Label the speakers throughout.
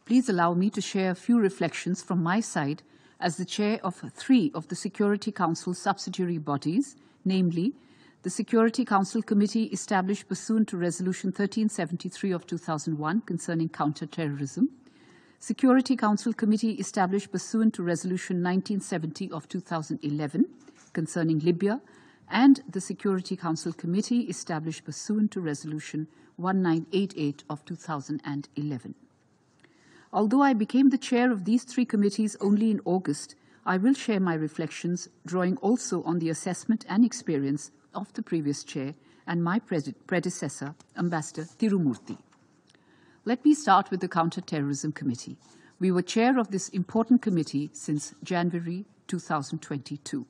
Speaker 1: please allow me to share a few reflections from my side as the chair of 3 of the Security Council subsidiary bodies, namely the Security Council Committee established pursuant to Resolution 1373 of 2001 concerning counter-terrorism, Security Council Committee established pursuant to Resolution 1970 of 2011 concerning Libya, and the Security Council Committee established pursuant to Resolution 1988 of 2011. Although I became the chair of these 3 committees only in August, I will share my reflections, drawing also on the assessment and experience of the previous chair and my predecessor, Ambassador Tirumurti. Let me start with the Counter-Terrorism Committee. We were chair of this important committee since January 2022.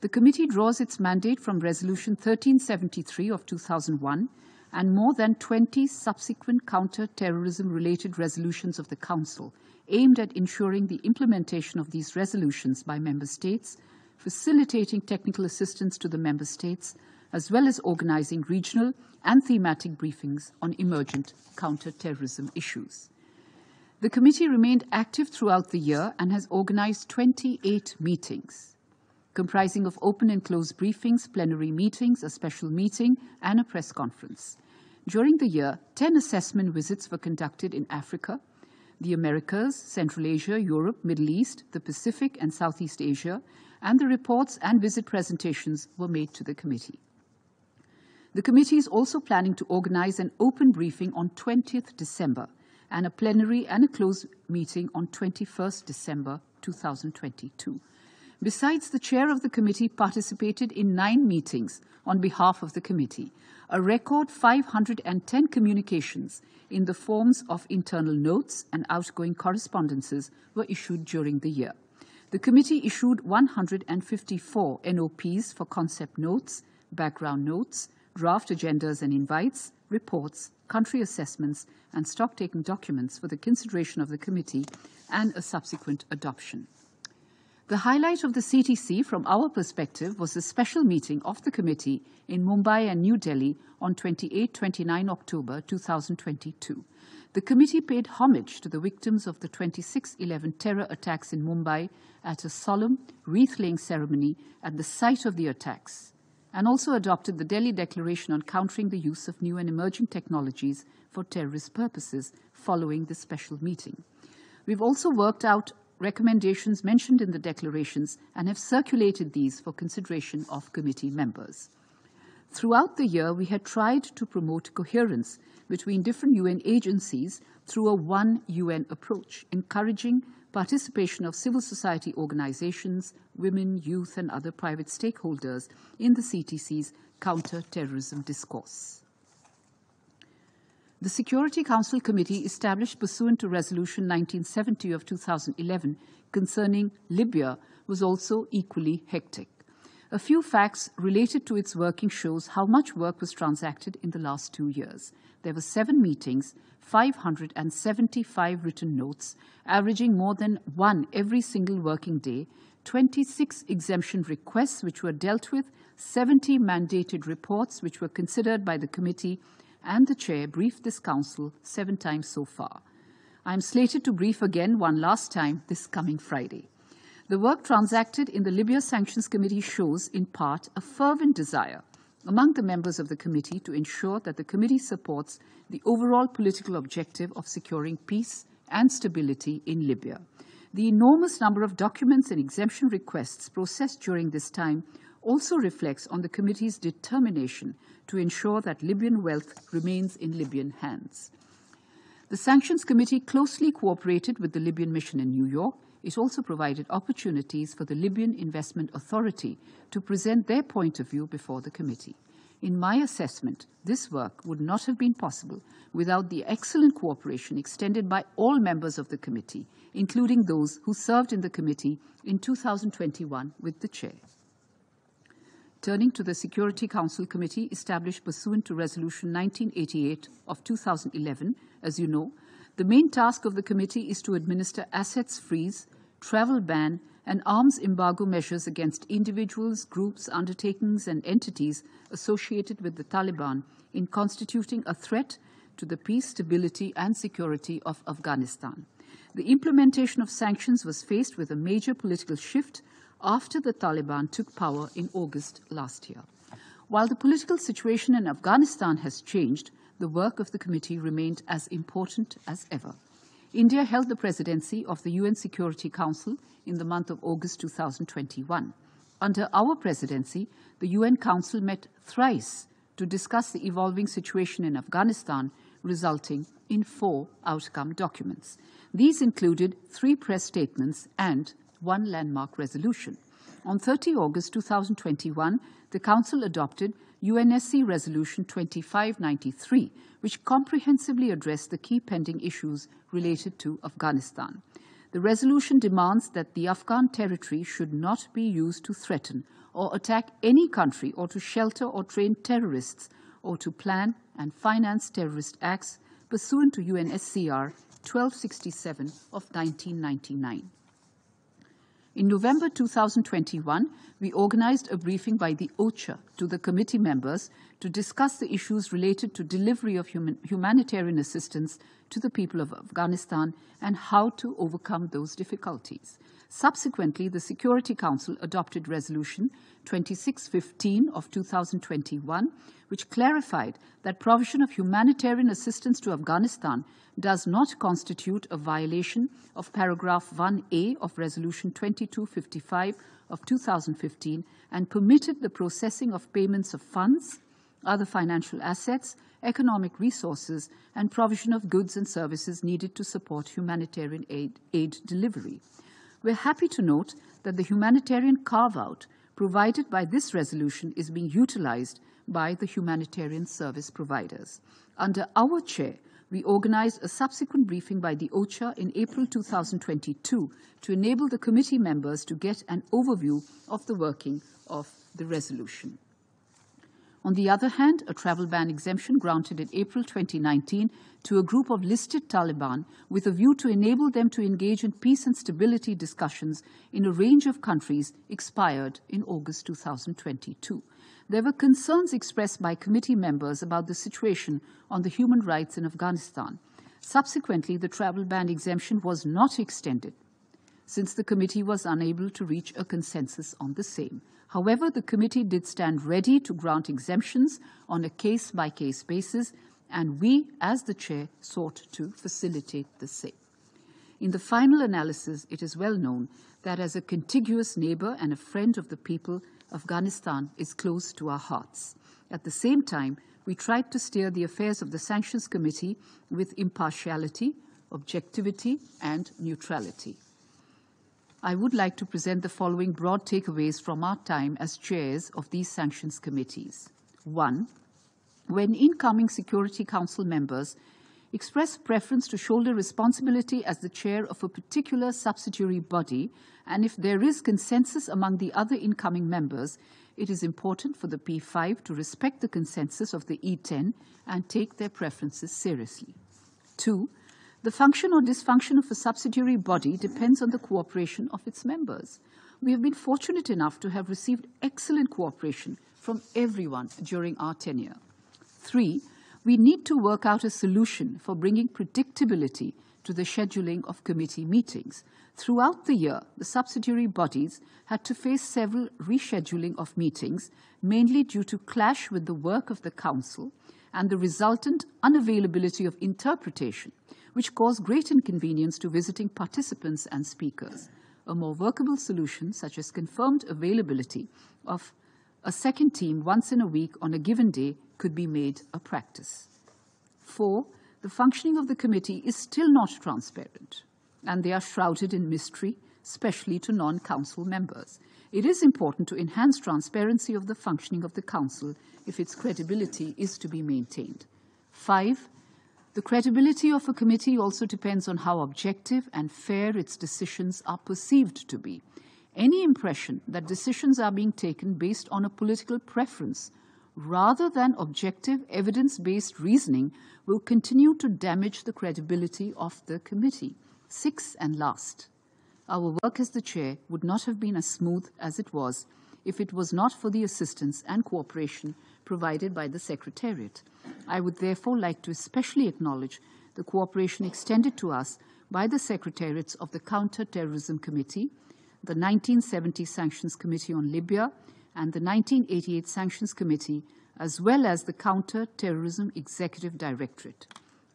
Speaker 1: The committee draws its mandate from Resolution 1373 of 2001 and more than 20 subsequent counter-terrorism-related resolutions of the Council aimed at ensuring the implementation of these resolutions by Member States, facilitating technical assistance to the Member States, as well as organizing regional and thematic briefings on emergent counter-terrorism issues. The committee remained active throughout the year and has organized 28 meetings, comprising of open and closed briefings, plenary meetings, a special meeting, and a press conference. During the year, 10 assessment visits were conducted in Africa, the Americas, Central Asia, Europe, Middle East, the Pacific, and Southeast Asia, and the reports and visit presentations were made to the committee. The committee is also planning to organize an open briefing on 20th December and a plenary and a closed meeting on 21st December 2022. Besides, the chair of the committee participated in 9 meetings on behalf of the committee. A record 510 communications in the forms of internal notes and outgoing correspondences were issued during the year. The committee issued 154 NOPs for concept notes, background notes, draft agendas and invites, reports, country assessments, and stock-taking documents for the consideration of the committee and a subsequent adoption. The highlight of the CTC from our perspective was the special meeting of the committee in Mumbai and New Delhi on 28-29 October 2022. The committee paid homage to the victims of the 26/11 terror attacks in Mumbai at a solemn wreath-laying ceremony at the site of the attacks, and also adopted the Delhi Declaration on countering the use of new and emerging technologies for terrorist purposes following the special meeting. We've also worked out recommendations mentioned in the declarations and have circulated these for consideration of committee members. Throughout the year, we had tried to promote coherence between different UN agencies through a one UN approach, encouraging participation of civil society organizations, women, youth, and other private stakeholders in the CTC's counter-terrorism discourse. The Security Council Committee established pursuant to Resolution 1970 of 2011 concerning Libya was also equally hectic. A few facts related to its working shows how much work was transacted in the last 2 years. There were 7 meetings, 575 written notes, averaging more than 1 every single working day, 26 exemption requests which were dealt with, 70 mandated reports which were considered by the committee, and the chair briefed this council 7 times so far. I am slated to brief again one last time this coming Friday. The work transacted in the Libya Sanctions Committee shows, in part, a fervent desire among the members of the committee to ensure that the committee supports the overall political objective of securing peace and stability in Libya. The enormous number of documents and exemption requests processed during this time also reflects on the committee's determination to ensure that Libyan wealth remains in Libyan hands. The Sanctions Committee closely cooperated with the Libyan mission in New York. It also provided opportunities for the Libyan Investment Authority to present their point of view before the committee. In my assessment, this work would not have been possible without the excellent cooperation extended by all members of the committee, including those who served in the committee in 2021 with the chair. Turning to the Security Council Committee established pursuant to Resolution 1988 of 2011, as you know, the main task of the committee is to administer assets freeze, travel ban, and arms embargo measures against individuals, groups, undertakings, and entities associated with the Taliban in constituting a threat to the peace, stability, and security of Afghanistan. The implementation of sanctions was faced with a major political shift after the Taliban took power in August last year. While the political situation in Afghanistan has changed, the work of the committee remained as important as ever. India held the presidency of the UN Security Council in the month of August 2021. Under our presidency, the UN Council met thrice to discuss the evolving situation in Afghanistan, resulting in 4 outcome documents. These included 3 press statements and 1 landmark resolution. On 30 August 2021, the Council adopted UNSC Resolution 2593, which comprehensively addressed the key pending issues related to Afghanistan. The resolution demands that the Afghan territory should not be used to threaten or attack any country or to shelter or train terrorists or to plan and finance terrorist acts pursuant to UNSCR 1267 of 1999. In November 2021, we organized a briefing by the OCHA to the committee members to discuss the issues related to delivery of humanitarian assistance to the people of Afghanistan and how to overcome those difficulties. Subsequently, the Security Council adopted Resolution 2615 of 2021, which clarified that provision of humanitarian assistance to Afghanistan does not constitute a violation of paragraph 1A of Resolution 2255 of 2015 and permitted the processing of payments of funds, other financial assets, economic resources, and provision of goods and services needed to support humanitarian aid delivery. We're happy to note that the humanitarian carve-out provided by this resolution is being utilized by the humanitarian service providers. Under our chair, we organized a subsequent briefing by the OCHA in April 2022 to enable the committee members to get an overview of the working of the resolution. On the other hand, a travel ban exemption granted in April 2019 to a group of listed Taliban with a view to enable them to engage in peace and stability discussions in a range of countries expired in August 2022. There were concerns expressed by committee members about the situation on the human rights in Afghanistan. Subsequently, the travel ban exemption was not extended, since the committee was unable to reach a consensus on the same. However, the committee did stand ready to grant exemptions on a case-by-case basis, and we, as the chair, sought to facilitate the same. In the final analysis, it is well known that as a contiguous neighbor and a friend of the people, Afghanistan is close to our hearts. At the same time, we tried to steer the affairs of the Sanctions Committee with impartiality, objectivity, and neutrality. I would like to present the following broad takeaways from our time as chairs of these sanctions committees. 1. When incoming Security Council members express preference to shoulder responsibility as the chair of a particular subsidiary body, and if there is consensus among the other incoming members, it is important for the P5 to respect the consensus of the E10 and take their preferences seriously. 2. The function or dysfunction of a subsidiary body depends on the cooperation of its members. We have been fortunate enough to have received excellent cooperation from everyone during our tenure. 3. We need to work out a solution for bringing predictability to the scheduling of committee meetings. Throughout the year, the subsidiary bodies had to face several rescheduling of meetings, mainly due to clash with the work of the Council and the resultant unavailability of interpretation, which caused great inconvenience to visiting participants and speakers. A more workable solution, such as confirmed availability of a second team once in a week on a given day, could be made a practice. 4. The functioning of the committee is still not transparent, and they are shrouded in mystery, especially to non-council members. It is important to enhance transparency of the functioning of the Council if its credibility is to be maintained. 5. The credibility of a committee also depends on how objective and fair its decisions are perceived to be. Any impression that decisions are being taken based on a political preference rather than objective, evidence-based reasoning will continue to damage the credibility of the committee. 6. And last, our work as the chair would not have been as smooth as it was if it was not for the assistance and cooperation provided by the Secretariat. I would therefore like to especially acknowledge the cooperation extended to us by the Secretariats of the Counter-Terrorism Committee, the 1970 Sanctions Committee on Libya, and the 1988 Sanctions Committee, as well as the Counter-Terrorism Executive Directorate.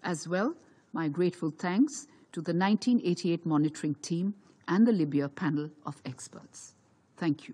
Speaker 1: As well, my grateful thanks to the 1988 monitoring team and the Libya panel of experts. Thank you.